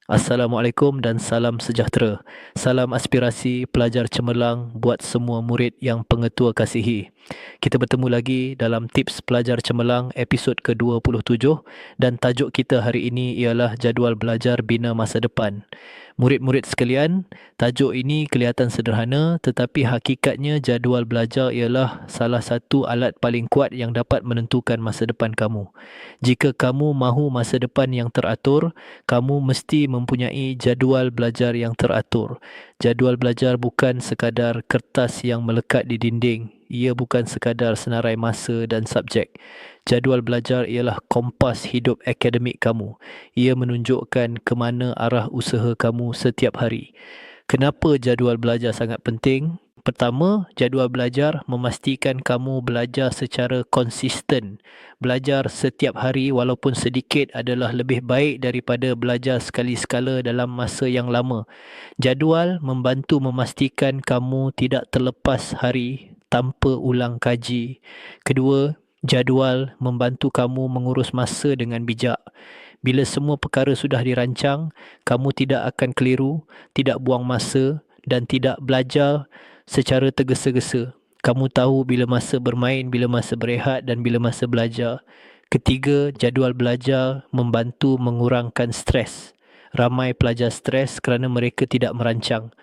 Assalamualaikum dan salam sejahtera. Salam aspirasi pelajar cemerlang buat semua murid yang pengetua kasihi. Kita bertemu lagi dalam Tips Pelajar Cemerlang episod ke-27 dan tajuk kita hari ini ialah Jadual Belajar Bina Masa Depan. Murid-murid sekalian, tajuk ini kelihatan sederhana tetapi hakikatnya jadual belajar ialah salah satu alat paling kuat yang dapat menentukan masa depan kamu. Jika kamu mahu masa depan yang teratur, kamu mesti mempunyai jadual belajar yang teratur. Jadual belajar bukan sekadar kertas yang melekat di dinding. Ia bukan sekadar senarai masa dan subjek. Jadual belajar ialah kompas hidup akademik kamu. Ia menunjukkan ke mana arah usaha kamu setiap hari. Kenapa jadual belajar sangat penting? Pertama, jadual belajar memastikan kamu belajar secara konsisten. Belajar setiap hari walaupun sedikit adalah lebih baik daripada belajar sekali-sekala dalam masa yang lama. Jadual membantu memastikan kamu tidak terlepas hari tanpa ulang kaji. Kedua, jadual membantu kamu mengurus masa dengan bijak. Bila semua perkara sudah dirancang, kamu tidak akan keliru, tidak buang masa dan tidak belajar secara tergesa-gesa. Kamu tahu bila masa bermain, bila masa berehat dan bila masa belajar. Ketiga, jadual belajar membantu mengurangkan stres. Ramai pelajar stres kerana mereka tidak merancang.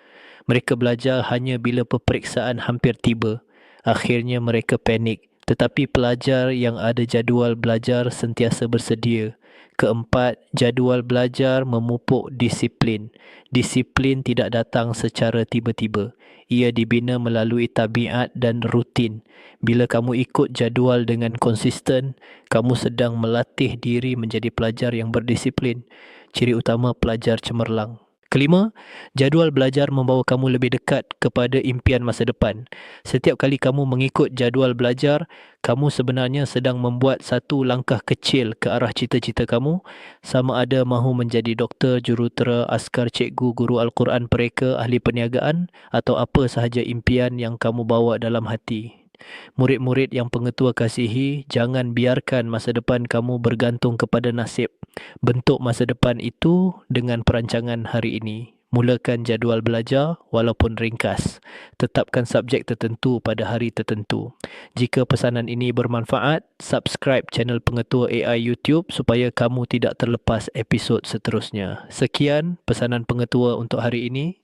Mereka belajar hanya bila peperiksaan hampir tiba. Akhirnya mereka panik. Tetapi pelajar yang ada jadual belajar sentiasa bersedia. Keempat, jadual belajar memupuk disiplin. Disiplin tidak datang secara tiba-tiba. Ia dibina melalui tabiat dan rutin. Bila kamu ikut jadual dengan konsisten, kamu sedang melatih diri menjadi pelajar yang berdisiplin. Ciri utama pelajar cemerlang. Kelima, jadual belajar membawa kamu lebih dekat kepada impian masa depan. Setiap kali kamu mengikut jadual belajar, kamu sebenarnya sedang membuat satu langkah kecil ke arah cita-cita kamu, sama ada mahu menjadi doktor, jurutera, askar, cikgu, guru Al-Quran, pereka, ahli perniagaan atau apa sahaja impian yang kamu bawa dalam hati. Murid-murid yang pengetua kasihi, jangan biarkan masa depan kamu bergantung kepada nasib. Bentuk masa depan itu dengan perancangan hari ini. Mulakan jadual belajar walaupun ringkas. Tetapkan subjek tertentu pada hari tertentu. Jika pesanan ini bermanfaat, subscribe channel Pengetua AI YouTube supaya kamu tidak terlepas episod seterusnya. Sekian pesanan pengetua untuk hari ini.